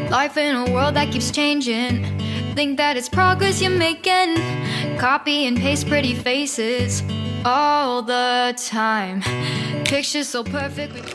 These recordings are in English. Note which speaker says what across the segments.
Speaker 1: Life in a world that keeps changing. Think that it's progress you're making. Copy and paste pretty faces all the time. Pictures so perfect.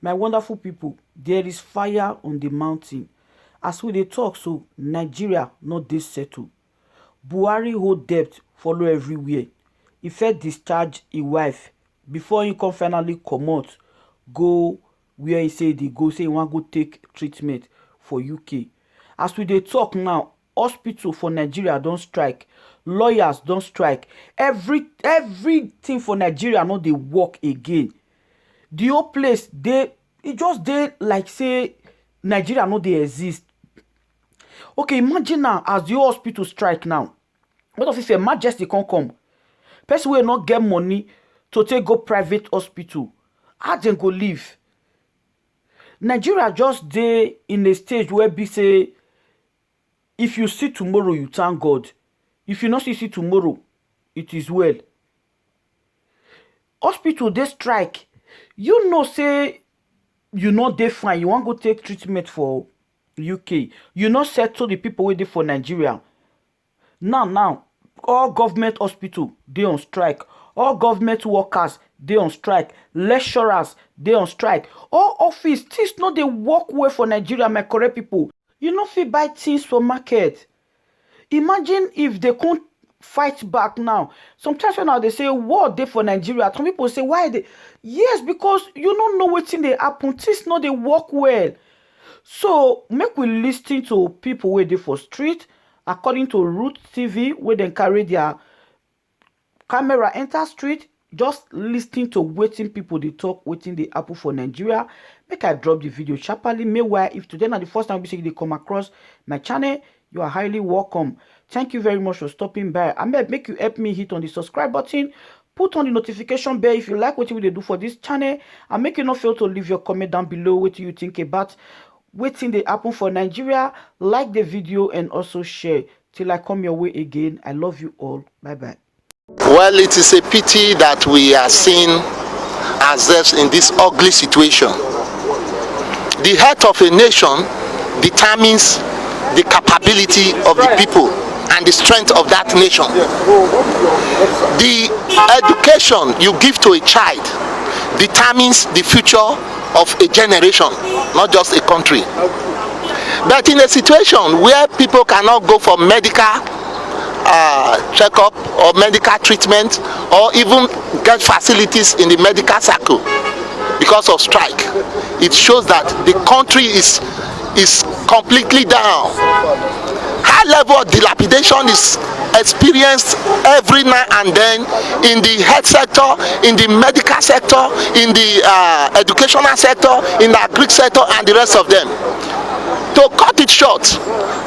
Speaker 2: My wonderful people, there is fire on the mountain. As we dey talk so, Nigeria not dey settle. Buhari hold debt follow everywhere. He first discharge his wife before he come finally comot go where he say dey go, say he wan go take treatment for UK. As we dey talk now, hospital for Nigeria don strike, lawyers don strike, everything for Nigeria no dey work again. The whole place dey, e just dey like say Nigeria no dey exist. Okay, imagine now as the hospital strike now. What if emergency can't come? Person will not get money to take go private hospital. How dem go live? Nigeria just dey in a stage where be say, if you see tomorrow, you thank God. If you not see tomorrow, it is well. Hospital dey strike. You know say you not dey fine. You want go take treatment for UK. You not settle the people waiting for Nigeria. Now, all government hospital they on strike. All government workers they on strike. Lecturers they on strike. All office things not they work well for Nigeria, my correct people. You not fit buy things for market. Imagine if they can't fight back now. Sometimes now they say war dey for Nigeria. Some people say why they? Yes, because you don't know what's in the happen. Things not they work well. So make we listen to people where they for street, according to Root TV, where they carry their camera enter street. Just listening to waiting people they talk, waiting the happen for Nigeria. Make I drop the video sharply. Meanwhile, if today not the first time they come across my channel, you are highly welcome. Thank you very much for stopping by. I may make you help me hit on the subscribe button. Put on the notification bell if you like what they do for this channel. And make you not fail to leave your comment down below what you think about waiting they happen for Nigeria. Like the video and also share. Till I come your way again. I love you all. Bye bye.
Speaker 3: Well, it is a pity that we are seeing ourselves in this ugly situation. The health of a nation determines the capability of the people and the strength of that nation. The education you give to a child determines the future of a generation, not just a country. But in a situation where people cannot go for medical checkup or medical treatment or even get facilities in the medical circle because of strike, it shows that the country is completely down. High level of dilapidation is experienced every now and then in the health sector, in the medical sector, in the educational sector, in the agric sector, and the rest of them. To cut it short,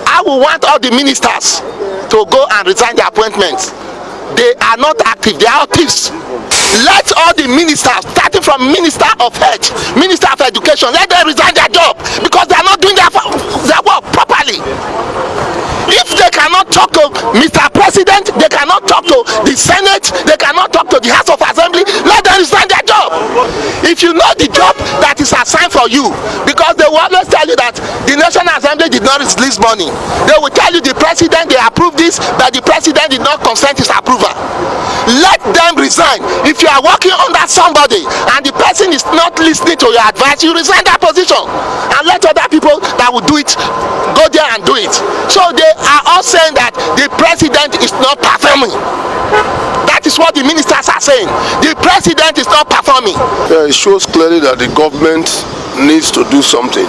Speaker 3: I will want all the ministers to go and resign their appointments. They are not active, they are thieves. Let all the ministers, starting from Minister of Health, Minister of Education, let them resign their job because they are not doing their work properly. If they cannot talk to Mr. President, they cannot talk to the Senate, they cannot talk to the House of Assembly, let them resign their job. If you know the job that is assigned for you, because they will always tell you that the National Assembly did not release money. They will tell you the President, they approved this, but the President did not consent his approval. Let them resign. If you are working under somebody and the person is not listening to your advice, you resign that position and let other people that will do it go there and do it. So they are all saying that the President is not performing. That is what the ministers are saying. The President is not performing.
Speaker 4: Yeah, it shows clearly that the government needs to do something,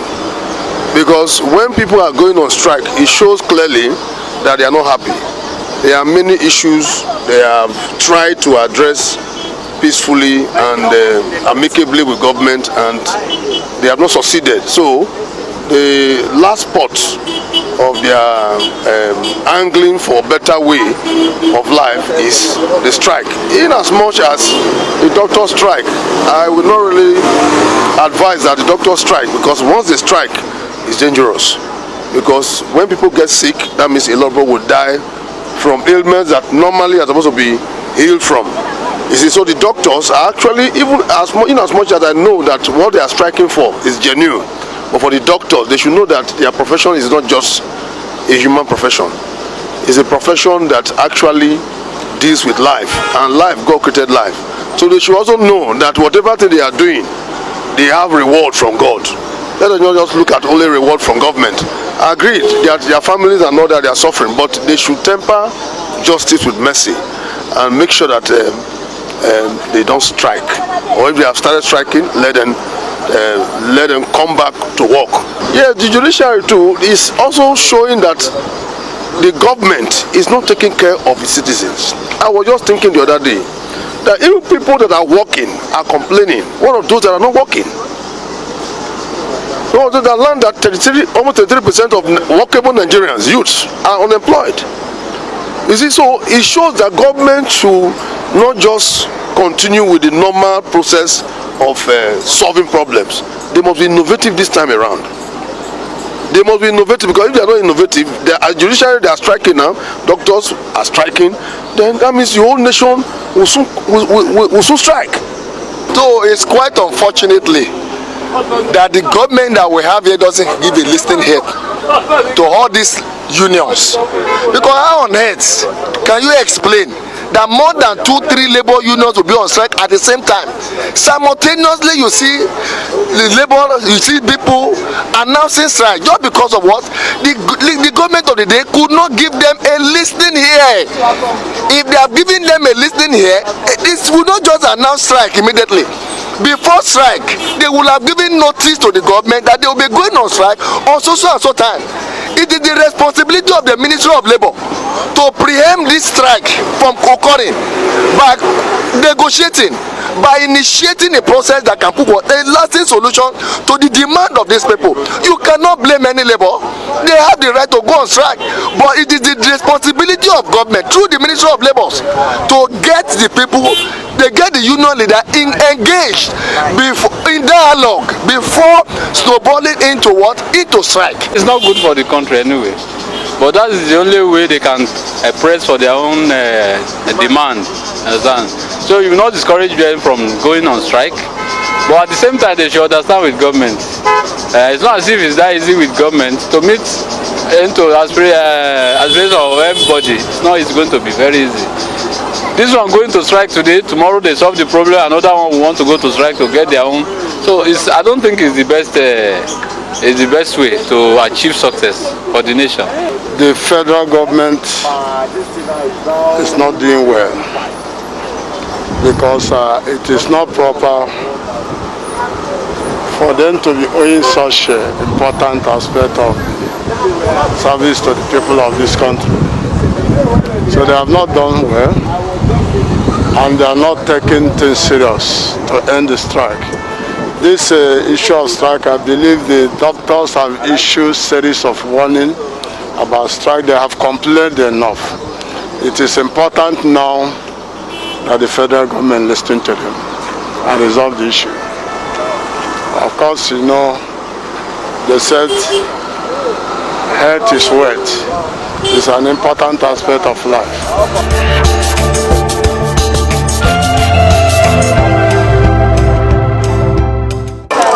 Speaker 4: because when people are going on strike, it shows clearly that they are not happy. There are many issues they have tried to address peacefully and amicably with government, and they have not succeeded. So the last part of their angling for a better way of life is the strike. In as much as the doctor strike, I would not really advise that the doctor strike, because once they strike, it's dangerous. Because when people get sick, that means a lot of people will die from ailments that normally are supposed to be healed from. You see, so the doctors are actually, even in as much as I know that what they are striking for is genuine, but for the doctors, they should know that their profession is not just a human profession. It's a profession that actually deals with life, and life, God created life. So they should also know that whatever thing they are doing, they have reward from God. Let us not just look at only reward from government. Agreed, their families and all that they are suffering, but they should temper justice with mercy and make sure that they don't strike. Or if they have started striking, let them come back to work. Yeah, the judiciary too is also showing that the government is not taking care of its citizens. I was just thinking the other day that even people that are working are complaining. One of those that are not working. So that learned that almost 33% of workable Nigerians, youths, are unemployed. You see, so it shows that government should not just continue with the normal process of solving problems. They must be innovative this time around. They must be innovative, because if they are not innovative, the judiciary, they are striking now, doctors are striking, then that means the whole nation will soon strike.
Speaker 3: So it's quite unfortunately that the government that we have here doesn't give a listening head to all these unions. Because how on earth can you explain that more than 2-3 labor unions will be on strike at the same time? Simultaneously, you see people announcing strike just because of what? The government of the day could not give them a listening ear. If they are giving them a listening ear, this will not just announce strike immediately. Before strike, they will have given notice to the government that they will be going on strike on so and so time. It is the responsibility of the Ministry of Labour to preempt this strike from occurring by negotiating, by initiating a process that can put a lasting solution to the demand of these people. You cannot blame any labor. They have the right to go on strike, but it is the responsibility of government through the Ministry of Labour to get the people, they get the union leader engaged in dialogue before snowballing into what? Into strike.
Speaker 5: It's not good for the country anyway, but that is the only way they can press for their own demand. So you will not discourage them from going on strike, but at the same time they should understand with government. It's not as if it's that easy with government to meet into aspiration of everybody. It's going to be very easy. This one going to strike today, tomorrow they solve the problem, another one will want to go to strike to get their own. So I don't think it's the best way to achieve success for the nation.
Speaker 4: The federal government is not doing well, because it is not proper for them to be owing such an important aspect of service to the people of this country. So they have not done well, and they are not taking things serious to end the strike. This issue of strike, I believe the doctors have issued a series of warning about strike. They have complained enough. It is important now that the federal government listen to them and resolve the issue. Of course, you know, they said health is wealth. It's an important aspect of life.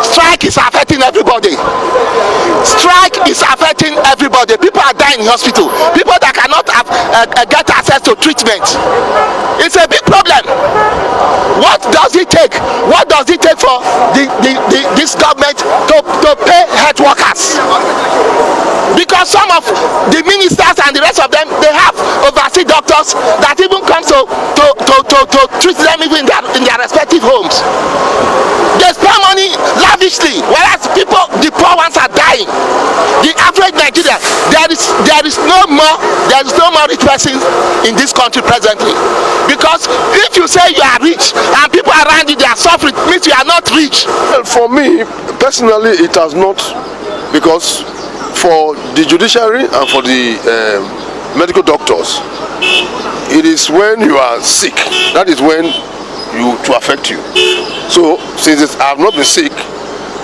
Speaker 3: Strike is affecting everybody. Strike is affecting everybody. People are dying in hospital. People that cannot get access to treatment. It's a big problem. What does it take? What does it take for this government to pay health workers? Because some of the ministers and the rest of them, they have overseas doctors that even come to treat them even in their respective homes. They spend money lavishly, whereas people, the poor ones, are dying. The average Nigerian, there is no more rich person in this country presently. Because if you say you are rich and people around you they are suffering, it means you are not rich.
Speaker 4: For me personally, it has not, because for the judiciary and for the medical doctors, it is when you are sick that is when to affect you. So since I have not been sick,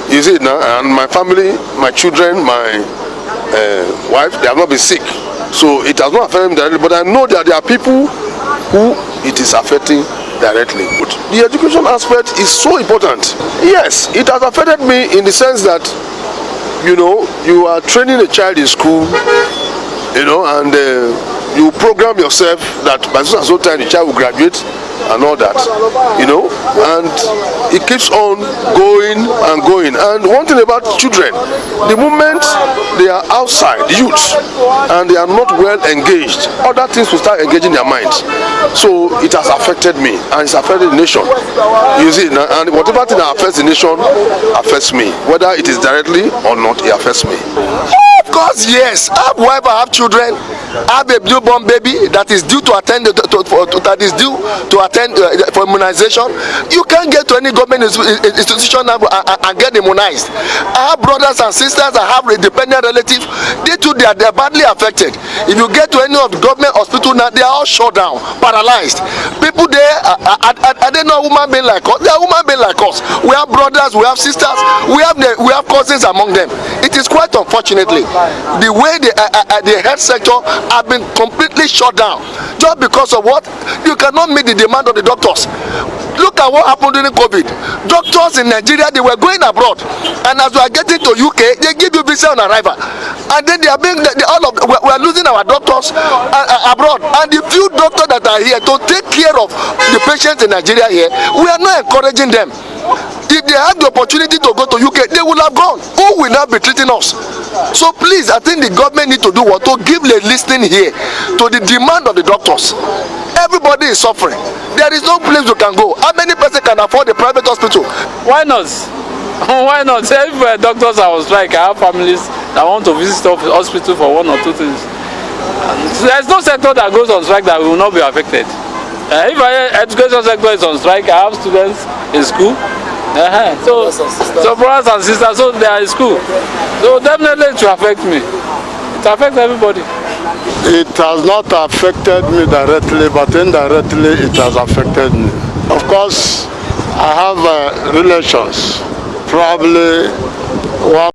Speaker 4: you see it now, and my family, my children, my wife, they have not been sick, so it has not affected me directly. But I know that there are people who it is affecting directly. But the education aspect is so important. Yes, it has affected me in the sense that, you are training a child in school, and you program yourself that by so and so time the child will graduate and all that, and it keeps on going and going. And one thing about children, the moment they are outside, youth, and they are not well engaged, other things will start engaging their minds. So it has affected me, and it's affected the nation. You see, and whatever thing that affects the nation affects me, whether it is directly or not, it affects me.
Speaker 3: Of course, yes. I have wife, I have children. I have a newborn baby that is due to attend for immunization. You can't get to any government institution and get immunized. I have brothers and sisters. I have a dependent relative. They too, they are badly affected. If you get to any of the government hospital now, they are all shut down, paralyzed. People there are they not human being like us? They are human being like us. We have brothers, we have sisters, we have cousins among them. It is quite unfortunately the way the health sector have been completely shut down just because of what? You cannot meet the demand of the doctors. Look at what happened during COVID. Doctors in Nigeria, they were going abroad, and as we are getting to UK, they give you visa on arrival, and then we are losing our doctors abroad. And the few doctors that are here to take care of the patients in Nigeria here, we are not encouraging them. If they had the opportunity to go to UK, they would have gone. Who will not be treating us? So please, I think the government need to do what? To give a listening here to the demand of the doctors. Everybody is suffering. There is no place you can go. How many person can afford a private hospital?
Speaker 5: Why not? Why not? If doctors are on strike, I have families that want to visit hospital for one or two things. There's no sector that goes on strike that will not be affected. If education sector is on strike, I have students in school. So brothers and sisters, so they are in school. So definitely it will affect me. It affects everybody.
Speaker 6: It has not affected me directly, but indirectly it has affected me. Of course, I have relations. Probably one